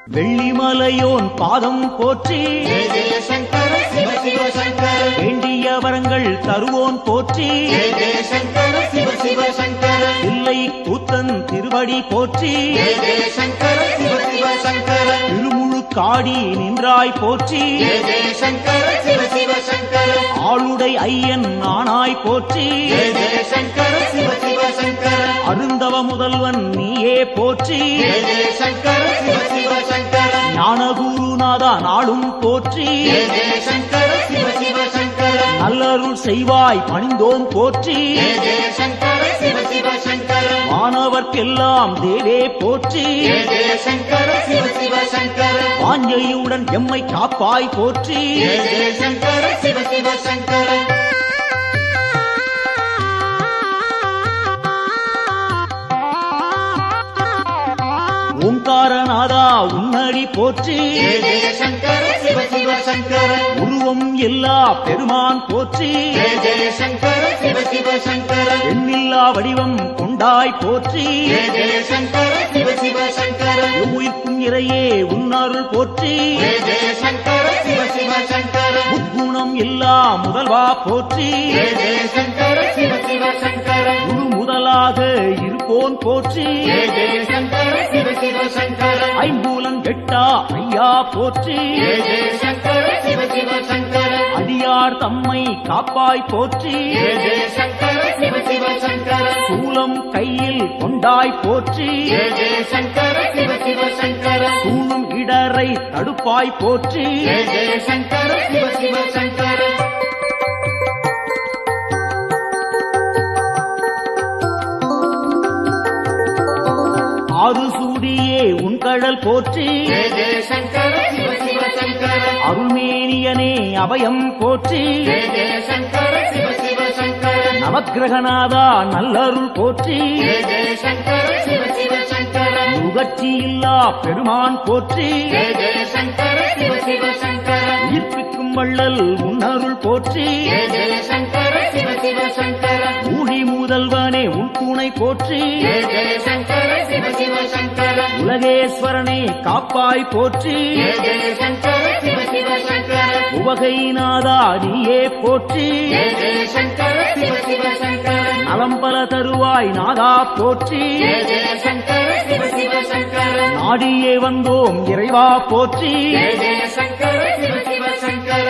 வெள்ளிமலையோன் பாதம் போற்றி ஜெய ஜெய சங்கர சிவ சிவ சங்கர வேண்டிய வரங்கள் தருவோன் போற்றி ஜெய ஜெய சங்கர சிவ சிவ சங்கர இல்லை கூத்தன் திருவடி போற்றி ஜெய ஜெய சங்கர சிவ சிவ சங்கர திருமுழு காடி நின்றாய் போற்றி ஜெய ஜெய சங்கர சிவ சிவ சங்கர ஆளுடை ஐயன் நானாய் போற்றி ஜெய ஜெய சங்கர சிவ சிவ சங்கர அருந்தவ முதல்வன் நீயே போற்றி ஜெய ஜெய சங்கர சிவ சிவ சங்கர ஞானகுருநாதா நாளும் போற்றி ஜெய ஜெய சங்கர சிவ சிவ சங்கர நல்லருள் செய்வாய் பணிந்தோம் போற்றி ஜெய ஜெய சங்கர சிவ சிவ சங்கர வானவர்க்கெல்லாம் தேவே போற்றி ஜெய ஜெய சங்கர சிவ சிவ சங்கர வாஞ்சையுடன் எம்மை காப்பாய் போற்றி ஜெய ஜெய சங்கர சிவ சிவ சங்கர ஓங்காரநாதா உன்னடி போற்றி ஜெய ஜெய சங்கர சிவ சிவ சங்கர உருவம் எல்லா பெருமான் போற்றி ஜெய ஜெய சங்கர சிவ சிவ சங்கர எண்ணில்லா வடிவம் கொண்டாய் போற்றி ஜெய ஜெய சங்கர சிவ சிவ சங்கர உயிர்க்கும் இறையே உன்னருள் போற்றி ஜெய ஜெய சங்கர சிவ சிவ சங்கர முக்குணம் எல்லா முதல்வா போற்றி ஜெய ஜெய சங்கர சிவ சிவ சங்கர முழு முதலாக இருப்போன் போற்றி ஜெய ஜெய சங்கர சிவ சிவ சங்கர ஐம்பூலன் கெட்டா ஐயா போற்றி ஜெய ஜெய சங்கர சிவ சிவ சங்கர அடியார் தம்மை காப்பாய் போற்றி ஜெய ஜெய சங்கர சிவ சிவ சங்கர சூலம் கையில் கொண்டாய் போற்றி ஜெய ஜெய சங்கர சிவ சிவ சங்கர சூழும் இடரை தடுப்பாய் போற்றி ஜெய ஜெய சங்கர சிவ சிவ சங்கர ஆறு சூடியே உன் கடல் போற்றி ஜெய ஜெய சங்கர சிவ சிவ சங்கர அருள்மேனியனே அபயம் போற்றி ஜெய ஜெய சங்கர சிவ சிவ சங்கர நவக்கிரகநாதா நல்லருள் போற்றி ஜெய ஜெய சங்கர சிவ சிவ சங்கர முகர்ச்சி இல்லா பெருமான் போற்றி ஜெய ஜெய சங்கர சிவ சிவ சங்கர உயிர்ப்பிக்கும் வள்ளல் உன்னருள் போற்றி ஜெய ஜெய சங்கர சிவ சிவ சங்கர ஊழி முதல்வனே உன் துணை போற்றி ஜெய ஜெய சங்கர சிவ சிவ சங்கர உலகேஸ்வரனே காப்பாய் போற்றி ஜெய ஜெய சங்கர சிவ சிவ சங்கர உவகைநாதா நீயே போற்றி ஜெய ஜெய சங்கர சிவ சிவ சங்கர நலம் பல தருவாய் நாதா போற்றி ஜெய ஜெய சங்கர சிவ சிவ சங்கர நாடியே வந்தோம் இறைவா போற்றி ஜெய ஜெய சங்கர சிவ சிவ சங்கர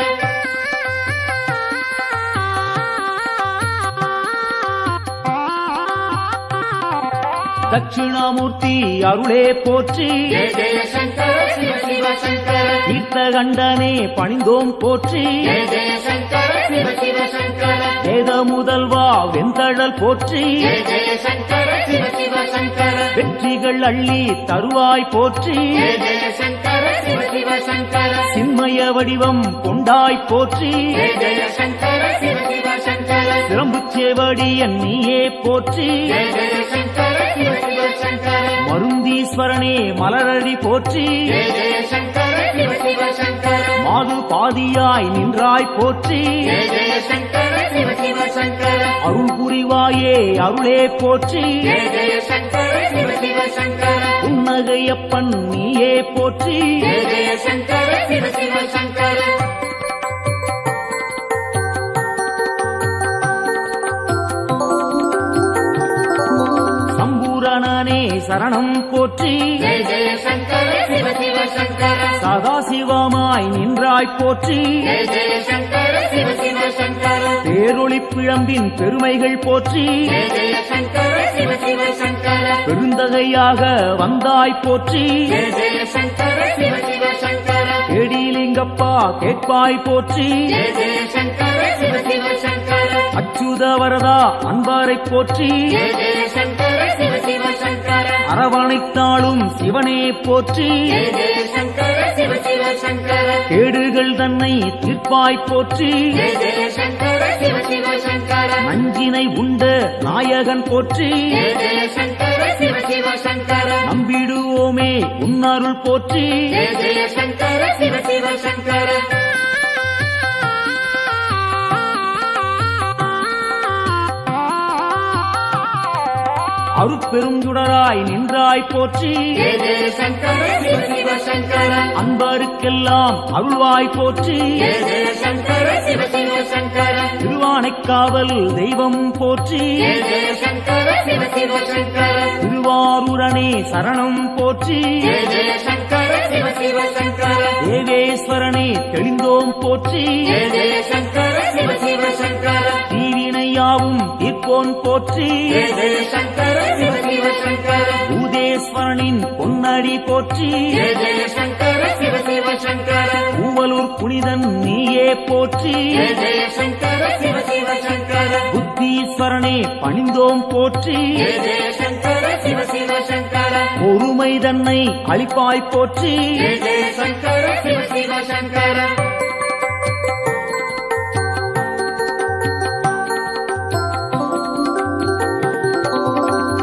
தட்சிணாமூர்த்தி அருளே போற்றி ஜெய ஜெய சங்கர சிவ சிவ சங்கர தீர்த்தகண்டனே பணிந்தோம் போற்றி ஜெய ஜெய சங்கர சிவ சிவ சங்கர வேத முதல்வா வெந்தழல் போற்றி ஜெய ஜெய சங்கர சிவ சிவ சங்கர வெற்றிகள் அள்ளி தருவாய் போற்றி ஜெய ஜெய சங்கர சிவ சிவ சங்கர சின்மய வடிவம் கொண்டாய் போற்றி ஜெய ஜெய சங்கர சிவ சிவ சங்கர சிரம்புச்சேவடியன் நீயே போற்றி ஜெய ஜெய சங்கர சிவ சிவ சங்கர மருந்தீஸ்வரனே மலரடி போற்றி ஜெய ஜெய சங்கர சிவ சிவ சங்கர மாது பாதியாய் நின்றாய் போற்றி ஜெய ஜெய சங்கர சிவ சிவ சங்கர அருள் புரிவாயே அருளே போற்றி ஜெய ஜெய சங்கர சிவ சிவ சங்கர புன்னகையப்பன் நீயே போற்றி ஜெய ஜெய சங்கர சிவ சிவ சங்கர சம்பூரணனே சரணம் போற்றி ஜெய ஜெய சங்கர சிவ சிவ சங்கர சதாசிவமாய் நின்றாய் போற்றி ஜெய ஜெய சங்கர சிவ சிவ சங்கர பேரொளி பிழம்பின் பெருமைகள் போற்றி ஜெய ஜெய சங்கர சிவ சிவ சங்கர பெருந்தகையாக வந்தாய் போற்றி ஜெய ஜெய சங்கர சிவ சிவ சங்கர கேடிலிங்கப்பா கேட்பாய் போற்றி ஜெய ஜெய சங்கர சிவ சிவ சங்கர அச்சுத வரதா அன்பாரை போற்றி ஜெய ஜெய சங்கர சிவ சிவ சங்கர அரவணைத்தாளும் சிவனே போற்றி ஜெய ஜெய சங்கர சிவ சிவ சங்கர கேடுகள் தன்னை தீர்ப்பாய் போற்றி ஜெய ஜெய சங்கர சிவ சிவ சங்கர நஞ்சினை உண்ட நாயகன் போற்றி ஜெய ஜெய சங்கர சிவ சிவ சங்கர நம்பிடுவோமே உன்னருள் போற்றி ஜெய ஜெய சங்கர சிவ சிவ சங்கர அருட்பெருஞ்சுடராய் நின்றாய் போற்றி ஜெய ஜெய சங்கர சிவ சிவ சங்கர அன்பருக்கெல்லாம் அருள்வாய் போற்றி ஜெய ஜெய சங்கர சிவ சிவ சங்கர திருவானைக்காவல் தெய்வம் போற்றி ஜெய ஜெய சங்கர சிவ சிவ சங்கர திருவாரூரணே சரணம் போற்றி ஜெய ஜெய சங்கர சிவ சிவ சங்கர தேவேஸ்வரனே தெளிந்தோம் போற்றி ஜெய ஜெய சங்கர சிவ சிவ சங்கர தீவினையாவும் தீர்ப்போன் போற்றி ஜெய ஜெய சங்கர சிவ சிவ சங்கர பூதேஸ்வரனின் பொன்னடி போற்றி ஜெய ஜெய சங்கர சிவ சிவ சங்கர பூவலூர் புனிதன் நீயே போற்றி ஜெய ஜெய சங்கர சிவ சிவ சங்கர புத்தீஸ்வரனே பணிந்தோம் போற்றி ஜெய ஜெய சங்கர சிவ சிவ சங்கர பொறுமை தன்னை அளிப்பாய் போற்றி ஜெய ஜெய சங்கர சிவ சிவ சங்கர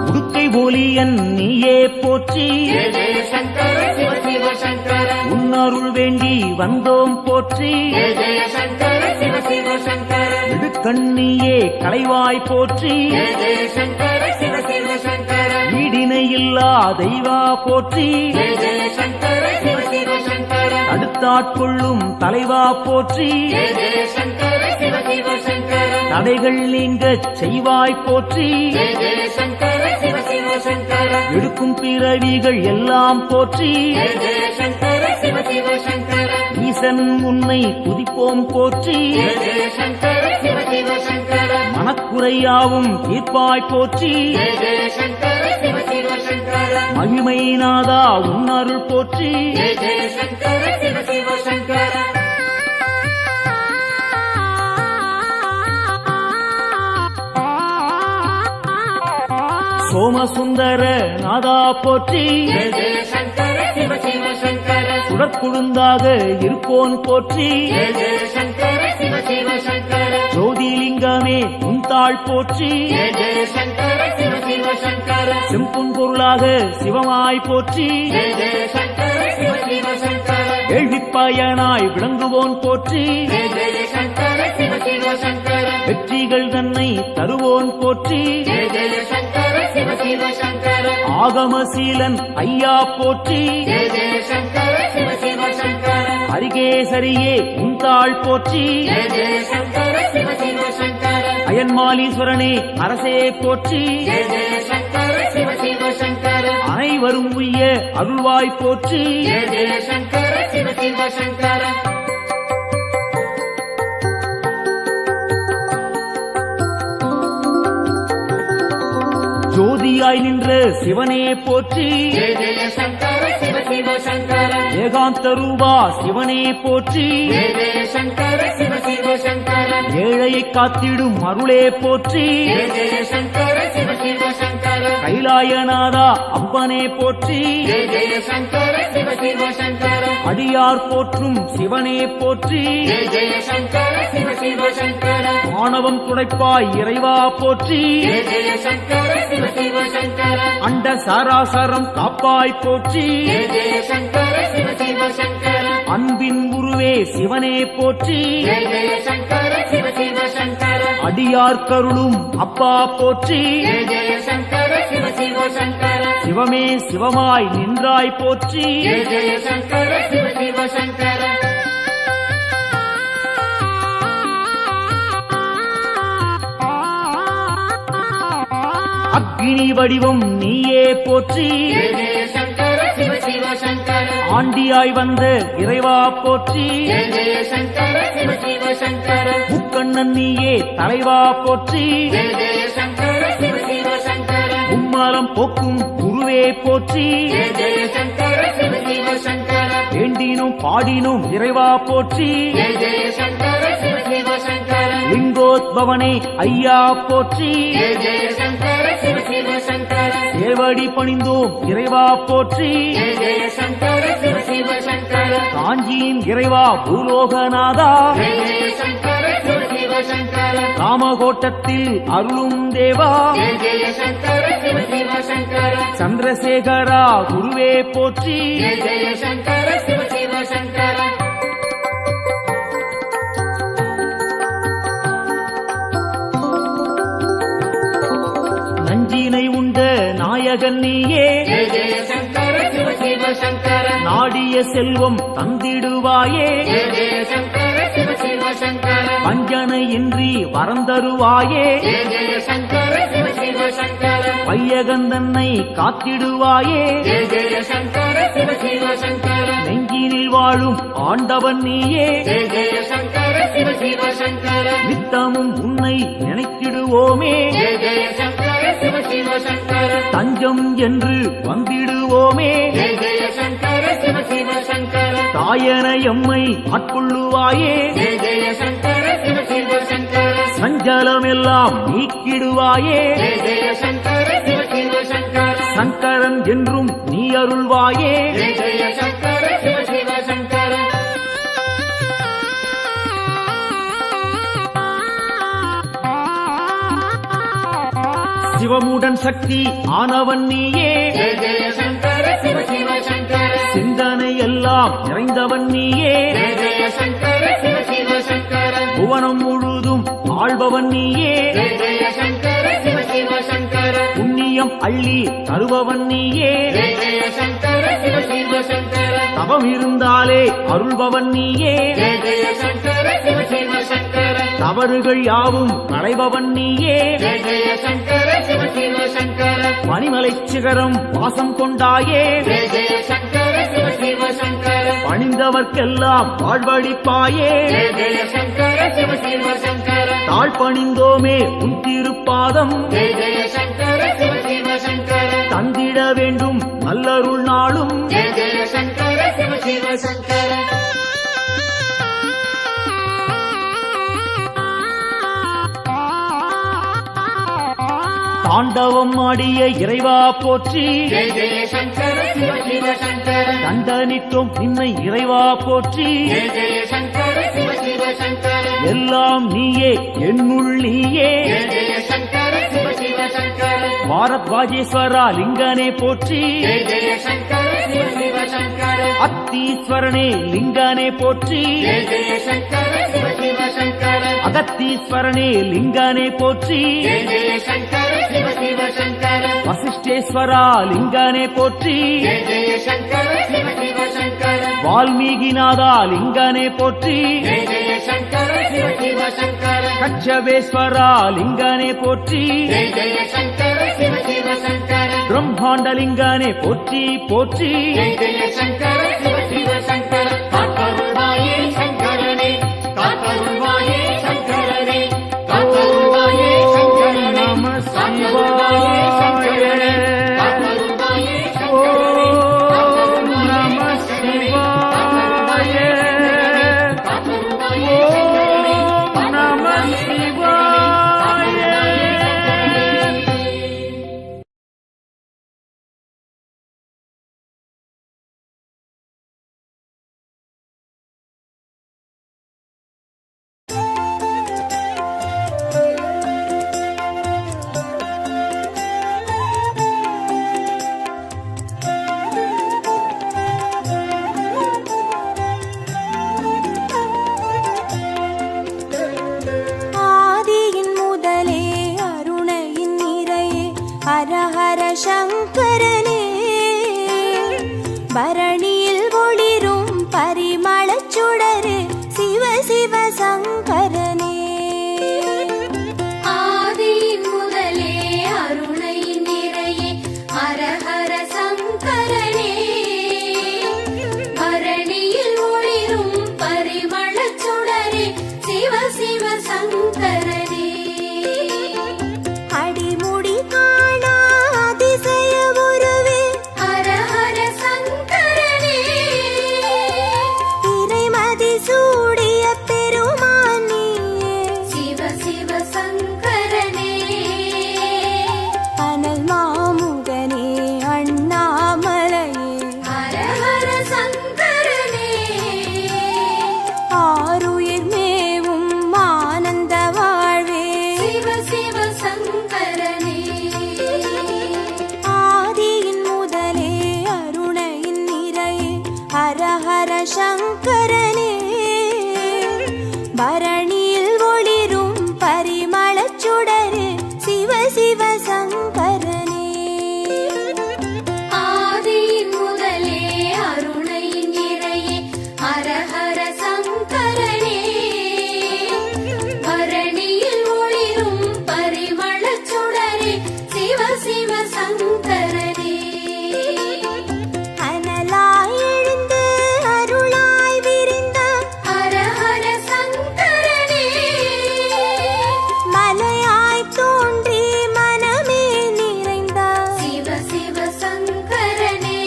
உடுக்கை ஒலியன் நீயே போற்றி ஜெய ஜெய சங்கர சிவ சிவ சங்கர உன்னருள் வேண்டி வந்தோம் போற்றி ஜெய ஜெய சங்கர சிவ சிவ சங்கர இடுக்கண்ணியே களைவாய் போற்றி ஜெய ஜெய சங்கர சிவ சிவ சங்கர ஈடிணையில்லா தெய்வா போற்றி ஜெய ஜெய சங்கர சிவ சிவ சங்கர அடுத்தாட்கொள்ளும் தலைவா போற்றி ஜெய ஜெய சங்கர சிவ சிவ சங்கர தடைகள் நீங்கச் செய்வாய் போற்றி ஜெய ஜெய சங்கர சிவ சிவ சங்கர எடுக்கும் பிறவிகள் எல்லாம் போற்றி ஜெய ஜெய சங்கர சிவ சிவ சங்கர ஈசன் உன்னை துதிப்போம் போற்றி ஜெய ஜெய சங்கர சிவ சிவ சங்கர மனக்குறையாவும் தீர்ப்பாய் போற்றி ஜெய ஜெய சங்கர சிவ சிவ சங்கர மகிமை நாதா உன்னருள் போற்றி ஜெய ஜெய சங்கர சிவ சிவ சங்கர சோமசுந்தர நாதா போற்றி ஜெய ஜெய சங்கர சிவ சிவ சங்கர சுடற்குழுந்தாக இருப்போன் போற்றி ஜெய ஜெய சங்கர சிவ சிவ சங்கர ஜோதிலிங்கமே உந்தாள் போற்றி ஜெய ஜெய சங்கர சிவ சிவ சங்கர செம்புன் பொருளாக சிவமாய் போற்றி ஜெய ஜெய சங்கர சிவ சிவ சங்கர கேள்விப்பயனாய் விளங்குவோன் போற்றி ஜெய ஜெய சங்கர சிவ சிவ சங்கர வெற்றிகள் தன்னை தருவோன் போற்றி ஜெய ஜெய சங்கர சிவ சிவ சங்கர ஆகமசீலன் ஐயா போற்றி ஜெய ஜெய சங்கர சிவ சிவ சங்கர அரிகேசரியே உந்தாள் போற்றி ஜெய ஜெய சங்கர சிவ சிவ சங்கர அயன்மாலீஸ்வரனே அரசே போற்றி ஜெய ஜெய சங்கர சிவ சிவ சங்கர அனைவரும் உய்ய அருள்வாய் போற்றி ஜெய ஜெய சங்கர சிவ சிவ சங்கர ஜோதியாய் நின்ற சிவனே போற்றி ஜெய ஜெய சங்கர சிவ சிவ சங்கர ஏகாந்த ரூபா சிவனே போற்றி ஜெய ஜெய சங்கர சிவ சிவ சங்கர ஏழையை காத்திடும் அருளே போற்றி ஜெய ஜெய சங்கர சிவ சிவ சங்கர கைலாயநாதா அம்பனே போற்றி ஜெய ஜெய சங்கர சிவ சிவ சங்கர அடியார் போற்றும் சிவனே போற்றி ஜெய ஜெய சங்கர சிவ சிவ சங்கர ஆணவம் துடைப்பாய் இறைவா போற்றி ஜெய ஜெய சங்கர சிவ சிவ சங்கர அண்ட சராசரம் காப்பாய் போற்றி ஜெய ஜெய சங்கர சிவ சிவ சங்கர அன்பின் குருவே சிவனே போற்றி ஜெய ஜெய சங்கர சிவ சிவ சங்கர அடியார் கருளும் அப்பா போற்றி ஜெய ஜெய சங்கர சிவ சிவ சங்கர சிவமே சிவமாய் நின்றாய் போற்றி ஜெய ஜெய சங்கர சிவ சிவ சங்கர அக்னி வடிவம் நீயே போற்றி ஜெய ஜெய சங்கர சிவ சிவ சங்கர ஆண்டியாய் வந்த இறைவா போற்றி ஜெய ஜெய சங்கர சிவ சிவ சங்கர முக்கண்ணன் நீயே தலைவா போற்றி ஜெய ஜெய சங்கர சிவ சிவ சங்கர உம்மாலம் போக்கும் குருவே போற்றி ஜெய ஜெய சங்கர சிவ சிவ சங்கர வேண்டினும் பாடினும் இறைவா போற்றி ஜெய ஜெய சங்கர சிவ சிவ சங்கர லிங்கோத்பவனே ஐயா போற்றி ஜெய ஜெய சங்கர சிவ சிவ சங்கர சேவடி பணிந்தோம் இறைவா போற்றி ஜெய ஜெய சங்கர சிவ சிவ சங்கர காஞ்சியின் இறைவா பூலோகநாதா ஜெய ஜெய சங்கர சிவ சிவ சங்கர காமகோட்டத்தில் அருளும் தேவா ஜெய ஜெய சங்கர சிவ சிவ சங்கர சந்திரசேகரா குருவே போற்றி ஜெய ஜெய சங்கர சிவ சிவ சங்கர நஞ்சினை உண்ட நாயகன் நீயே ஜெய ஜெய சங்கர சிவ சிவ சங்கர நாடிய செல்வம் தந்திடுவாயே ஜெய ஜெய சங்கர சிவ சிவ சங்கர வஞ்சனையின்றி வரந்தருவாயே ஜெய ஜெய சங்கர சிவ சிவ சங்கர வையகந்தன்னை காத்திடுவாயே ஜெய ஜெய சங்கர சிவ சிவ சங்கர நெஞ்சினில் வாழும் ஆண்டவன் நீயே ஜெய ஜெய சங்கர சிவ சிவ சங்கர நித்தமும் உன்னை நினைத்திடுவோமே ஜெய ஜெய சங்கர சிவ சிவ சங்கர தஞ்சம் என்று வந்திடுவோமே ஜெய ஜெய சங்கர சிவ சிவ சங்கர தாயன எம்மை ஆட்கொள்ளுவாயே ஜெய ஜெய சங்கர சிவ சிவ சங்கர சஞ்சலமெல்லாம் நீக்கிடுவாயே ஜெய ஜெய சங்கர சிவ சிவ சங்கர சங்கரன் என்றும் நீ அருள்வாயே ஜெய ஜெய சங்கர சிவ சிவ சங்கர சிவமுடன் சக்தி ஆனவன் நீயே ஜெய ஜெய சங்கர சிவ சிவ சங்கர சிந்தனை எல்லாம் நிறைந்தவன் நீயே ஜெய ஜெய சங்கர சிவ சிவ சங்கர புவனம் முழுதும் ஆள்பவன் நீயே ஜெய ஜெய சங்கர சிவ சிவ சங்கர புண்ணியம் அள்ளி தருபவன் நீயே ஜெய ஜெய சங்கர சிவ சிவ சங்கர தவம் இருந்தாலே அருள்பவன் நீயே ஜெய ஜெய சங்கர சிவ சிவ சங்கர தவறுகள் யாவும் களைபவன் நீயே ஜெய ஜெய சங்கர சிவ சிவ சங்கர பனிமலை சிகரம் வாசம் கொண்டாயே ஜெய ஜெய சங்கர சிவ சிவ சங்கர பணிந்தவர்க்கெல்லாம் வாழ்வழிப்பாயே ஜெய ஜெய சங்கர சிவ சிவ சங்கர தாழ் பணிந்தோமே உன் திருப்பாதம் ஜெய ஜெய சங்கர சிவ சிவ சங்கர தந்திட வேண்டும் நல்லருள் நாளும் ஜெய ஜெய சங்கர சிவ சிவ சங்கர தாண்டவம் ஆடிய இறைவா போற்றி ஜெய ஜெய சங்கர சிவ சிவ சங்கர தண்டனிட்டோம் நின்னை இறைவா போற்றி ஜெய ஜெய சங்கர சிவ சிவ சங்கர எல்லாம் நீயே என்னுள் நீயே ஜெய ஜெய சங்கர சிவ சிவ சங்கர பாரத்வாஜேஸ்வரா லிங்கனே போற்றி ஜெய ஜெய சங்கர சிவ சிவ சங்கர அத்தீஸ்வரனே லிங்கனே போற்றி ஜெய ஜெய சங்கர சிவ சிவ சங்கர அகத்தீஸ்வரனே லிங்கனே போற்றி ஜெய ஜெய சங்கர சிவ சிவ சங்கர வசிஷ்டேஸ்வரா லிங்கனே போற்றி ஜெய ஜெய சங்கர சிவ சிவ சங்கர வால்மீகிநாதா லிங்கனே போற்றி ஜெய ஜெய சங்கர சிவ சிவ சங்கர கச்சவேஸ்வரா லிங்கனே போற்றி ஜெய ஜெய சங்கர சிவ சிவ சங்கர பிரம்மாண்டலிங்கனே போற்றி போற்றி ஜெய ஜெய சங்கர சிவ சிவ சங்கர காத்தருள்வாயே சங்கரனே காத்தருள்வாயே சங்கரனே காத்தருள்வாயே சங்கரனே நம காத்தருள்வாயே சங்கரனே சிவாய காத்தருள்வாயே ஓம் சங்கரனே நம சிவாய காத்தருள்வாயே ஓம் நம சிவாய ஆதியின் முதலே அருணையின் நிறையே ஹரஹர சங்கரனே பரணியில் ஒளிரும் பரிமளச் சுடரே சிவ சிவ சங்கரனே ஆதியின் முதலே அருணையின் நிறையே ஹரஹர சங்கரனே பரணியில் ஒளிரும் பரிமளச் சுடரே சிவ சிவ சங்கரனே அடிமுடி காணா அதிசய உருவே ஹரஹர சங்கரனே இறைமதி சூடிய பெருமான் நீயே சிவ சிவ சங்கரனே அனல் மாமுகனே அண்ணாமலையே ஹரஹர சங்கரனே ஆருயிர் மேவும் ஆனந்த வாழ்வே சிவ சிவ சங்கரனே ஆதியின் முதலே அருணையின் நிறையே ஹரஹர சங்கரனே பரணியில் ஒளிரும் பரிமளச் சுடரே சிவ சிவ சங்கரனே சங்கரனே அனலாய் எழுந்து அருளாய் விரிந்த ஹர ஹர சங்கரனே மலையாய் தோன்றி மனமே நிறைந்த சிவ சிவ சங்கரனே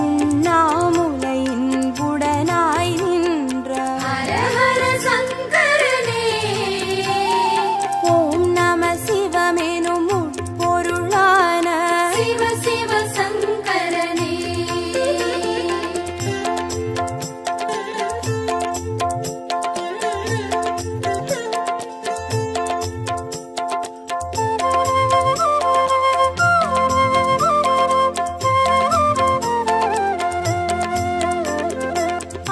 உண்ணாமுலையின் உடனாய் நின்ற ஹர ஹர சங்கரனே ஓம் நம சிவமெனும் உட்பொருளான சிவ சிவ சங்கரனே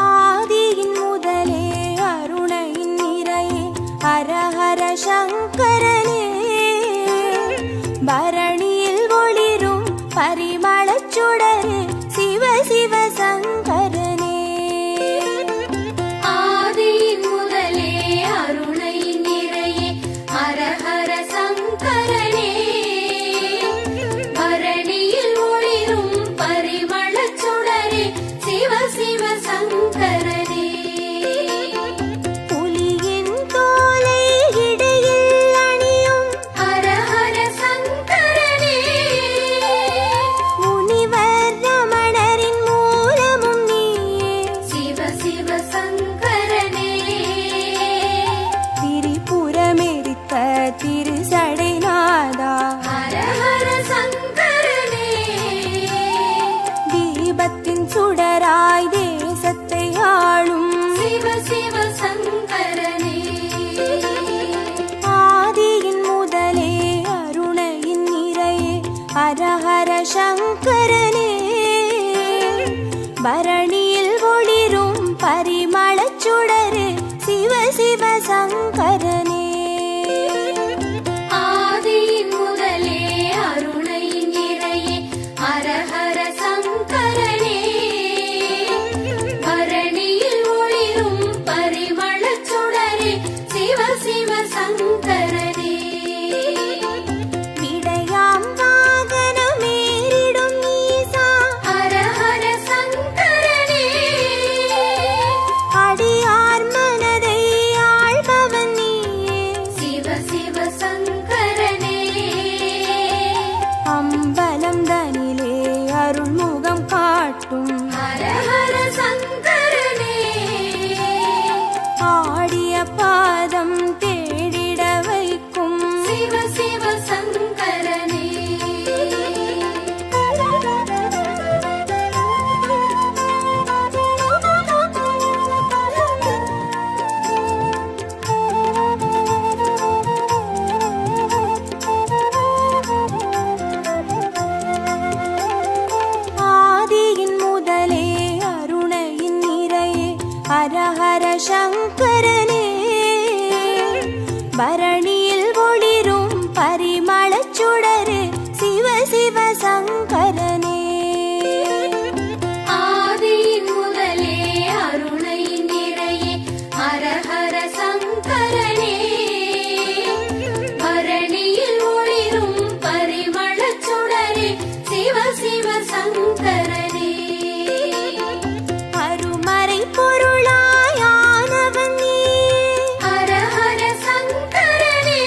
ஆதியின் முதலே அருணையின் நிறையே ஹர ஹர சங்கரனே பரணியில் ஒளிரும் பரிமளச் சுடரே சிவ சிவ சங்கரனே ஆதியின் முதலே அருணை நிறையே ஹர ஹர சங்கரனே பரணியில் ஒளிரும் பரிமளச் சுடரே சிவ சிவ சங்கரனே புலியின் தோலை இடையில் அணியும் ஹர ஹர சங்கரனே முனிவர் ரமணரின் மூலமும் நீயே சிவ சிவ சங்கரனே திரிபுரமெரித்த திருசடைநாதா ஹர ஹர சங்கரனே தீபத்தின் சுடராய் தேசத்தை ஆளும் சிவ சிவ சங்கரனே ஆதியின் முதலே அருணையின் நிறையே ஹர ஹர சங்கரனே பரணியில் ஒளிரும் பரிமளச் சுடரே சிவ சிவ சங்கரனே ஆதியின் முதலே அருணை நிறையே ஹர ஹர சங்கரனே பரணியில் ஒளிரும் பரிமளச் சுடரே சிவ சிவ சங்கரனே விடையாம் வாகனமேறிடும் ஈசா ஹர ஹர சங்கரனே அடியார் மனதை ஆள்பவன் நீயே சிவ சிவ சங்கரனே அம்பலம் தனிலே அருள்முகம் காட்டும் ஹர ஹர சங்கரனே ஆடிய பாதம் தேடிட வைக்கும் சிவ சிவ சங்கரனே ஆதியின் முதலே அருணையின் நிறையே ஹர ஹர சங்கரனே பரணியில் ஒளிரும் பரிமளச் சுடரே சிவ சிவ சங்கரனே ஆதியின் முதலே அருணை நிறையே ஹர ஹர சங்கரனே பரணியில் ஒளிரும் பரிமளச் சுடரே சிவ சிவ சங்கரனே அருமறை பொருளாயானவன் நீயே ஹர ஹர சங்கரனே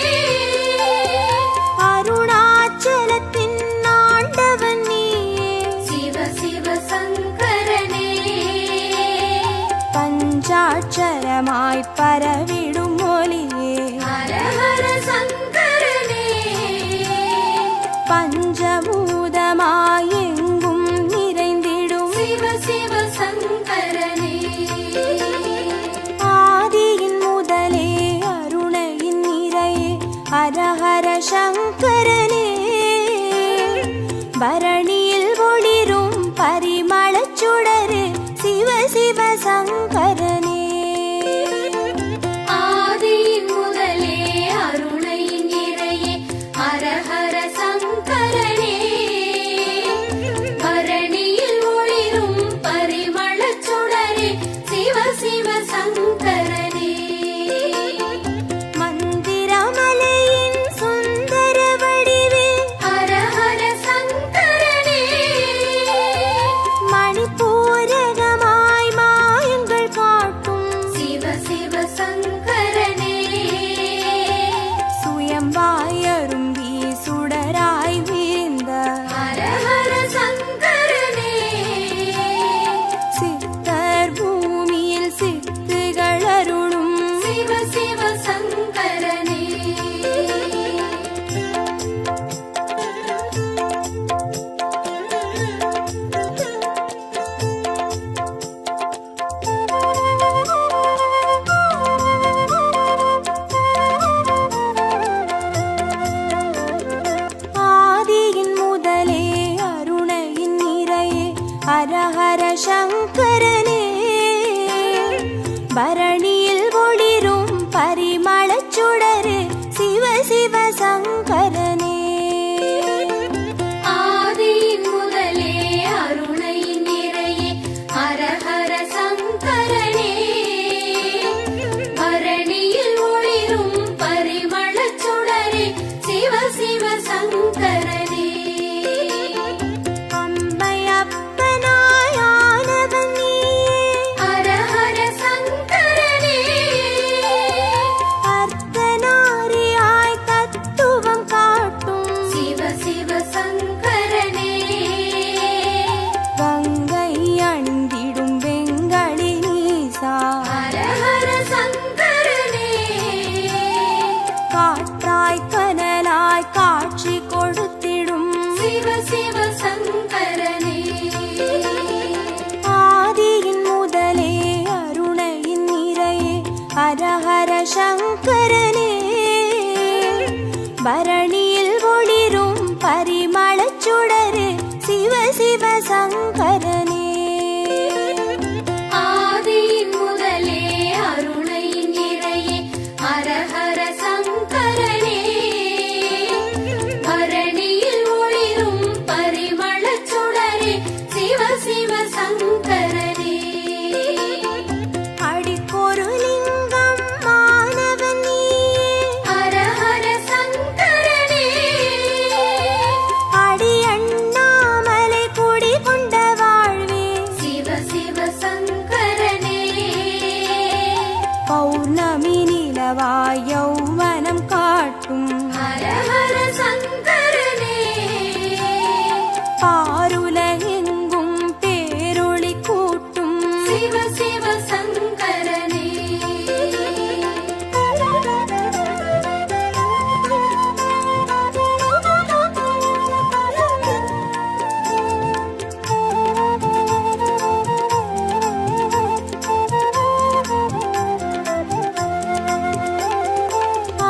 அருணாச்சலத்தின் ஆண்டவன் நீயே சிவ சிவ சங்கரனே பஞ்சாட்சரமாய் பரவிடும் மொழியே ஹர ஹர சங்கரனே பஞ்சபூதமாய் எங்கும் நிறைந்தே சிவ சிவ சங்கரனே ஆதியின் முதலே அருணையின் நிறையே ஹரஹர சங்கரனே பரணியில் ஒளிரும் பரிமளச் சுடரே சிவ சிவ சங்கரனே ஆதியின் முதலே அருணையின் நிறையே ஹரஹர சங்கரனே பரணியில் ஒளிரும் பரிமளச் சுடரே சிவ சிவ சங்கரனே அடிக்கொரு லிங்கம் மாணவன் நீயே ஹரஹர சங்கரனே அடி அண்ணாமலை குடி கொண்ட வாழ்வே சிவ சிவ சங்கரனே பௌர்ணமி நிலவாய் யௌவனம் காட்டும் ஹரஹர சங்கரனே பாருலகெங்கும் பேரொளி கூட்டும் சிவ சிவ சங்கரனே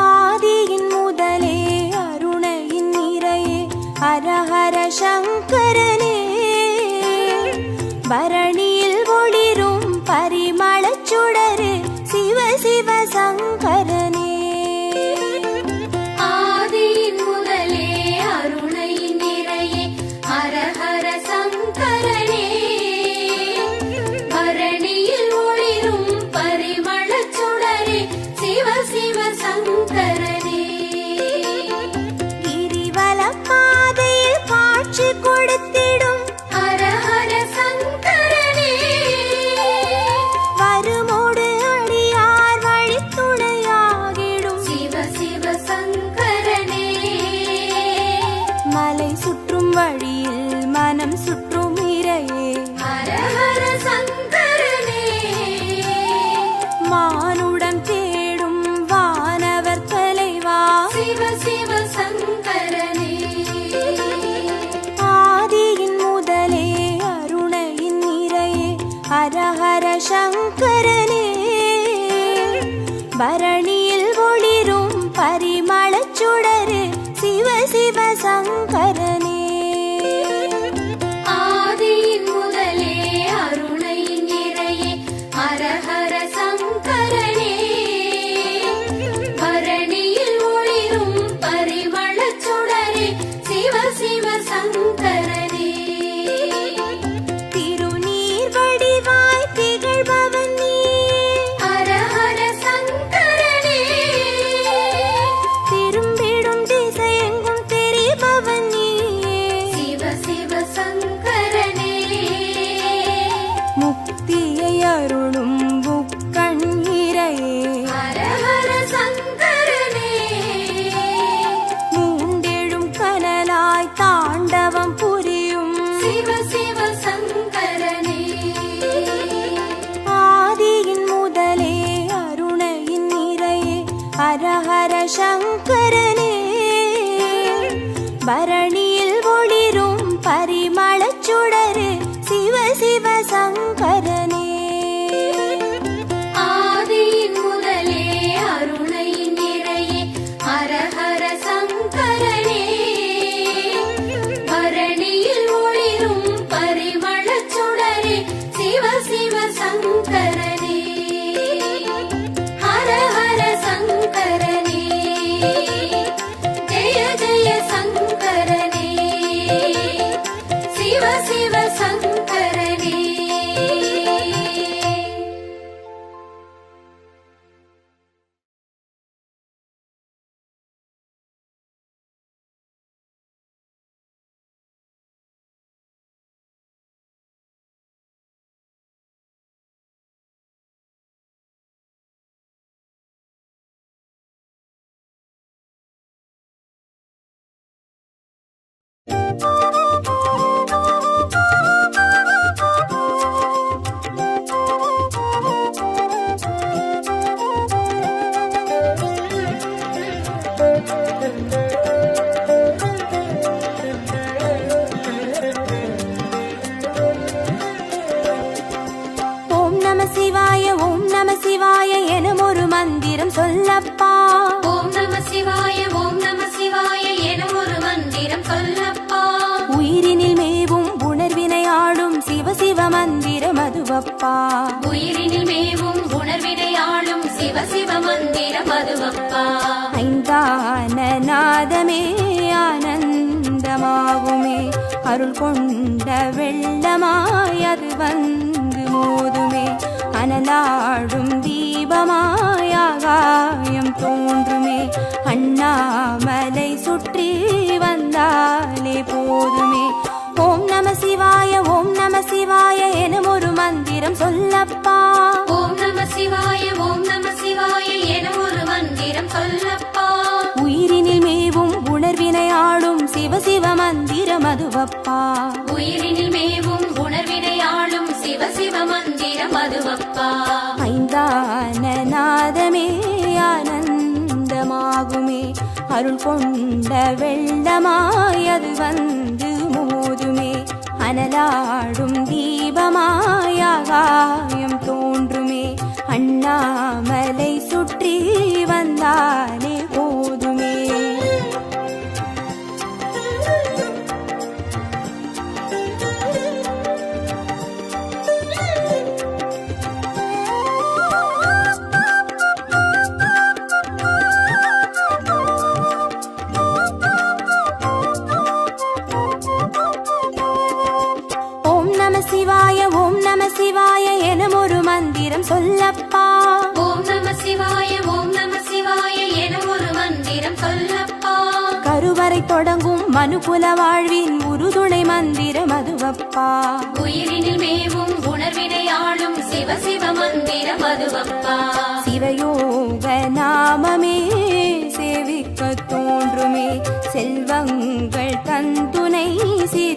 ஆதியின் முதலே அருணையின் நிறையே ஹரஹர சங்கரனே பரணியில் ஒளிரும் பரிமளச் சுடரே சிவ சிவ சங்கரனே ஆதியின் முதலே அருணையின் நிறையே ஹரஹர சங்கரனே பரணியில் ஒளிரும் பரிமளச் சுடரே சிவ சிவ சங்கரனே கிரிவல பாதையில் காட்சி கொடுத்திடும் ஹரஹர சங்கரனே வருமோடு அடியார் வழித்துணையாகிடும் சிவ சிவ சங்கரனே மலை சுற்றும் வழியில் மனம் சுற்றும் இறையே ஹரஹர சங்கரனே மானுடம் தேடும் வானவர் தலைவா சிவ சிவ சங்கரனே ஆதியின் முதலே அருணையின் நிறையே ஹரஹர சங்கரனே பரணியில் ஒளிரும் பரிமளச் சுடரே சிவ சிவ சங்கரனே ஆதியின் முதலே அருணையின் நிறையே ஹரஹர சங்கரனே பரணியில் ஒளிரும் பரிமளச் சுடரே சிவ சிவ சங்கரனே திருநீர் வடிவாய் திகழ்பவன் நீயே ஹரஹர சங்கரனே திரும்பிடும் திசையெங்கும் தெரிபவன் நீயே சிவ சிவ சங்கரனே முக்தியை அருளும் முக்கண் இறையே ஹரஹர சங்கரனே மூண்டெழும் கனலாய் தாண்டவம் புரியும் சிவ சிவ சங்கரனே ஆதியின் முதலே அருணையின் நிறையே ஹரஹர சங்கரனே பரணியில் ஒளிரும் பரிமளச் சுடரே சிவ சிவ சங்கரனே ஆதியின் முதலே அருணையின் நிறையே ஹரஹர சங்கரனே பரணியில் ஒளிரும் மந்திரம் சொல்லப்பா உயிரினில் மேவும் உணர்வினை ஆளும் சிவ சிவ மந்திரம் அதுவப்பா உயிரினில் மேவும் உணர்வினை ஆளும் சிவ சிவ மந்திரம் அதுவப்பா ஐந்தான நாதமே ஆனந்தமாகுமே அருள் கொண்ட வெள்ளமாய் அது வந்து மோதுமே அனலாடும் தீபமாய் ஆகாயம் தோன்றுமே அண்ணாமலை சுற்றி வந்தாலே போதுமே ஓம் நம சிவாய ஓம் நம சிவாய எனும் ஒரு மந்திரம் சொல்லப்பா ஓம் நம சிவாய ஓம் நம சிவாய என ஒரு மந்திரம் சொல்லப்பா உயிரினில் மேவும் உணர்வினை ஆளும் சிவ சிவ மந்திரம் அதுவப்பா உயிரினில் மேவும் உணர்வினை ஆளும் சிவ சிவ மந்திரம் அதுவப்பா ஐந்தான நாதமே ஆனந்தமாகுமே அருள் கொண்ட வெள்ளமாய் அது வந்து மோதுமே அனலாடும் தீபமாய் ஆகாயம் தோன்றுமே அண்ணாமலை சுற்றி வந்தாலே போதுமே சிவாய ஓம் நம சிவாய எனும் ஒரு மந்திரம் சொல்லப்பா ஓம் நம சிவாய ஓம் நம சிவாய என ஒரு மந்திரம் சொல்லப்பா கருவறை தொடங்கும் மனுகுல வாழ்வின் உறுதுணை மந்திரம் அதுவப்பா உயிரினில் மேவும் உணர்வினை ஆளும் சிவ சிவ மந்திரம் அதுவப்பா சிவயோக நாமமே சேவிக்க தோன்றுமே செல்வங்கள் தந்துணை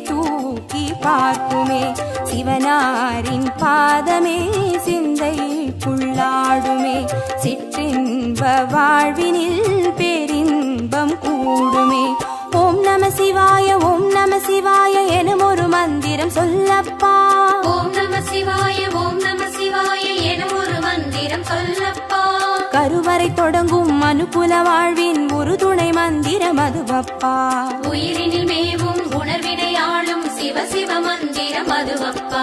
தூக்கி பார்க்குமே சிவனாரின் பாதமே சிந்தைக்குள்ளாடுமே சிற்றின்ப வாழ்வினில் பேரின்பம் கூடுமே ஓம் நம சிவாய ஓம் நம சிவாய எனும் ஒரு மந்திரம் சொல்லப்பா ஓம் நம சிவாய ஓம் நம சிவாய என ஒரு மந்திரம் சொல்லப்பா கருவறை தொடங்கும் மனுகுல வாழ்வின் ஒரு துணை மந்திரம் அதுவப்பா உயிரினில் மேவும் உணர்வினை ஆளும் சிவ சிவ மந்திரம் அதுவப்பா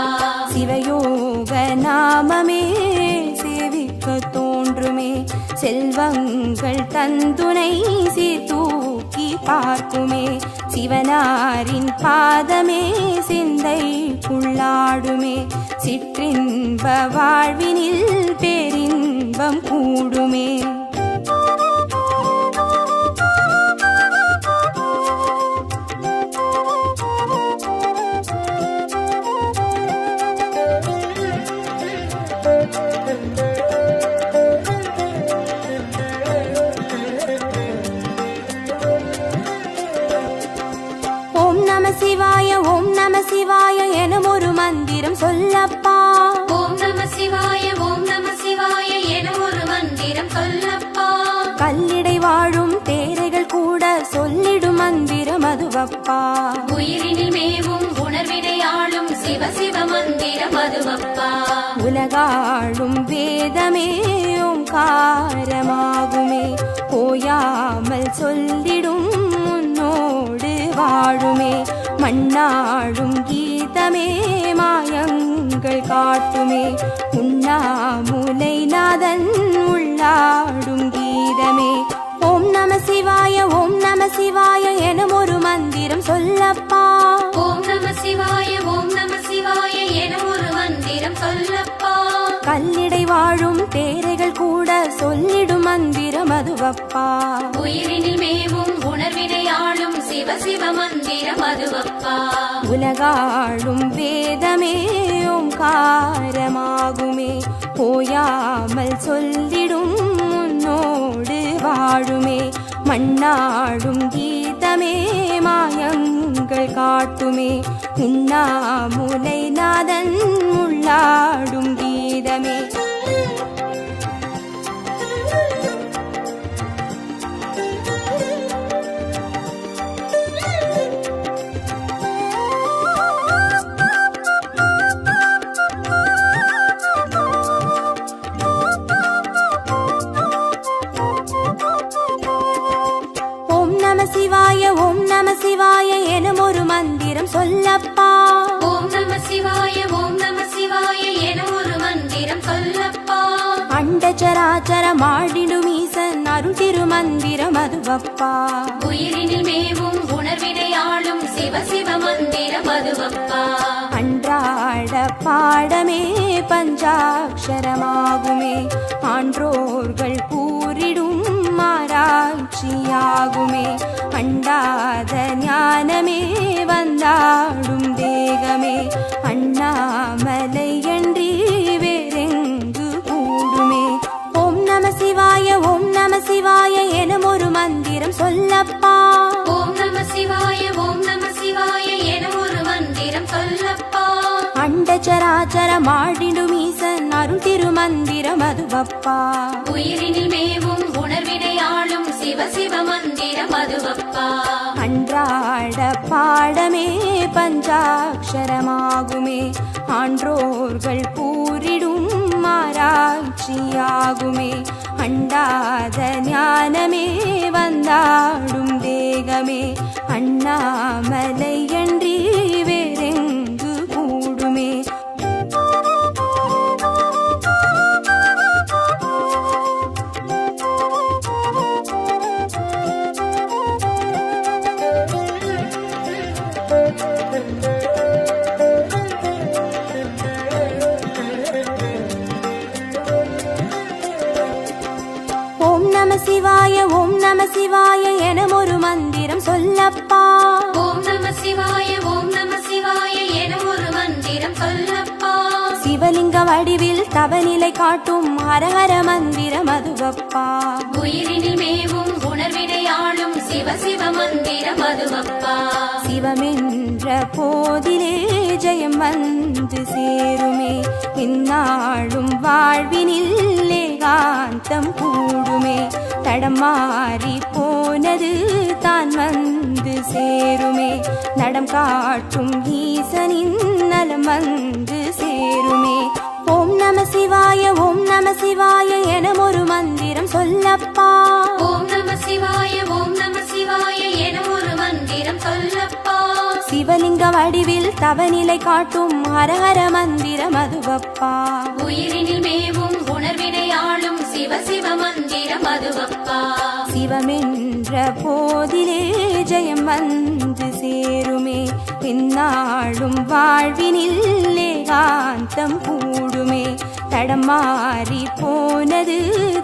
சிவயோக நாமமே சேவிக்க தோன்றுமே செல்வங்கள் தந்துணை தூக்கி பார்க்குமே சிவனாரின் பாதமே சிந்தைக்குள்ளாடுமே சிற்றின்ப வாழ்வினில் பேரின்பம் கூடுமே சிவாய ஓம் நம சிவாய எனும் ஒரு மந்திரம் சொல்லப்பா ஓம் நம சிவாய ஓம் நம சிவாய என ஒரு மந்திரம் சொல்லப்பா கல்லிடை வாழும் தேரைகள் கூட சொல்லிடும் மந்திரம் அதுவப்பா உயிரினில் மேவும் உணர்வினை ஆளும் சிவ சிவ மந்திரம் அதுவப்பா உலகாளும் வேதமே ஓங்காரமாகுமே ஓயாமல் சொல்லிடும் உன்னோடு வாழுமே மண்ணாடும் கீதமே மாயங்கள் காட்டுமே உண்ணாமுலை நாதன் உள்ளாடும் கீதமே ஓம் நம சிவாய ஓம் நம சிவாய எனும் ஒரு மந்திரம் சொல்லப்பா ஓம் நம சிவாய ஓம் நம சிவாய என ஒரு மந்திரம் சொல்லப்பா கல்லிடை வாழும் தேரைகள் கூட சொல்லிடும் மந்திரம் அதுவப்பா உயிரினில் மேவும் உணர்வினை ஆளும் சிவ சிவ மந்திரம் அதுவப்பா உலகாளும் வேதமே ஓங்காரமாகுமே ஓயாமல் சொல்லிடும் உன்னோடு வாழுமே மண்ணாடும் கீதமே மாயங்கள் காட்டுமே உண்ணாமுலை நாதன் உள்ளாடும் கீதமே சிவாய ஓம் நம சிவாய அண்டச்சராச்சரம் ஆடிடும் ஈசன் அருள் திருமந்திரம் அதுவப்பா. உயிரினில் மேவும் உணர்வினை ஆளும் சிவ சிவ மந்திரம் அதுவப்பா. அன்றாட பாடமே பஞ்சாட்சரமாகுமே, ஆன்றோர்கள் கூறிடும் ஆராய்ச்சியாகுமே. அண்டாத ஞானமே வந்தாடும் தேகமே, அண்ணாமலை அன்றி வேறெங்கு கூடுமே. ஓம் நம சிவாய ஓம் நம சிவாய எனும் ஒரு மந்திரம் சொல்லப்பா. ஓம் நம சிவாய ஓம் நம சிவாய எனும் ஒரு மந்திரம் சொல்லப்பா. அண்டச்சராச்சரம் ஆடிடும் ஈசன் அருள் திருமந்திரம் அதுவப்பா. உயிரினில் மேவும் உணர்வினை ஆளும் சிவ சிவ மந்திரம் அதுவப்பா. அன்றாட பாடமே பஞ்சாட்சரமாகுமே, ஆன்றோர்கள் கூறிடும் ஆராய்ச்சியாகுமே. அண்டாத ஞானமே வந்தாடும் தேகமே, அண்ணாமலை அன்றி வேறெங்கு கூடுமே. ஓம் நம சிவாய ஓம் நம சிவாய எனும் ஒரு மந்திரம் சொல்லப்பா. ஓம் நம சிவாய ஓம் நம சிவாய எனும் ஒரு மந்திரம் சொல்லப்பா. சிவலிங்க வடிவில் தவநிலை காட்டும் ஹரஹர மந்திரம் அதுவப்பா. உயிரினில் மேவும் உணர்வினை ஆளும் சிவ சிவ மந்திரம் அதுவப்பா. சிவமென்ற போதிலே ஜெயம் வந்து சேருமே, இந்நாளும் வாழ்வினில் ஏகாந்தம் கூடுமே. தடமாறி போனது தான் வந்து சேருமே, நடம் காட்டும் ஈசனின் நலம் வந்து சேருமே. ஓம் நம சிவாய ஓம் நம சிவாய எனும் ஒரு மந்திரம் சொல்லப்பா. ஓம் நம சிவாய ஓம் நம சிவாய எனும் ஒரு மந்திரம் சொல்லப்பா. சிவலிங்க வடிவில் தவநிலை காட்டும் ஹரஹர மந்திரம் அதுவப்பா. உயிரினில் மேவும் உணர்வினை ஆளும் சிவ சிவ மந்திரம் அதுவப்பா. சிவமென்ற போதிலே ஜெயம் வந்து சேருமே, இந்நாளும் வாழ்வினில் ஏகாந்தம் கூடுமே. தடமாறி போனது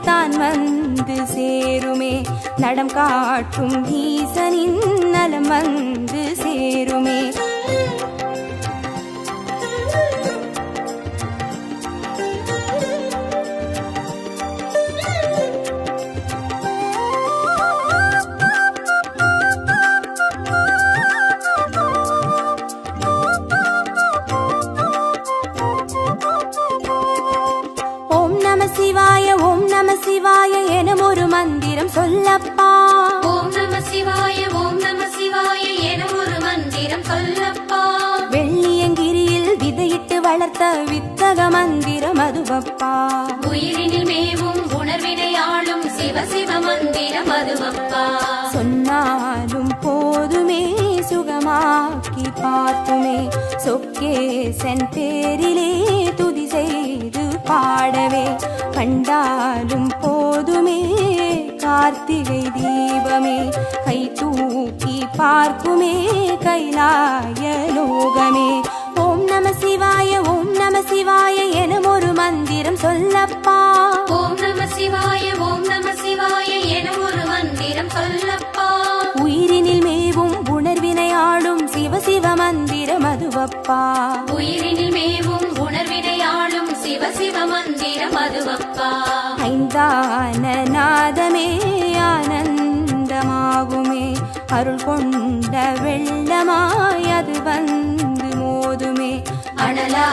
தான் வந்து சேருமே, நடம் காட்டும் ஈசனின் நலம் வந்து சேருமே. சிவாய ஓம் நம சிவாய எனும் ஒரு மந்திரம் சொல்லப்பா. ஓம் நம சிவாய ஓம் நம சிவாய எனும் ஒரு மந்திரம் சொல்லப்பா. வெள்ளியங்கிரியில் விதையிட்டு வளர்த்த வித்தக மந்திரம் அதுவப்பா. உயிரினில் மேவும் உணர்வினை ஆளும் சிவ சிவ மந்திரம் அதுவப்பா. சொன்னாலும் போதுமே சுகமாக்கி பார்க்குமே, சொக்கேசன் பேரிலே துதி செய்து பாடவே. கண்டாலும் போதுமே கார்த்திகை தீபமே, கை தூக்கி பார்க்குமே கைலாய லோகமே. ஓம் நம சிவாய ஓம் நம சிவாய எனும் ஒரு மந்திரம் சொல்லப்பா. ஓம் நம சிவாய ஓம் நம சிவாய எனும் ஒரு மந்திரம் சொல்லப்பா. உயிரினில் மேவும் உணர்வினை ஆளும் சிவ சிவ மந்திரம் அதுவப்பா. உயிரினில் மேவும் உணர்வினை ஆளும் சிவ சிவ மந்திரம் அதுவப்பா. ஐந்தான நாதமே ஆனந்தமாகுமே, அருள் கொண்ட வெள்ளமாய் அது வந்து மோதுமே. அனலா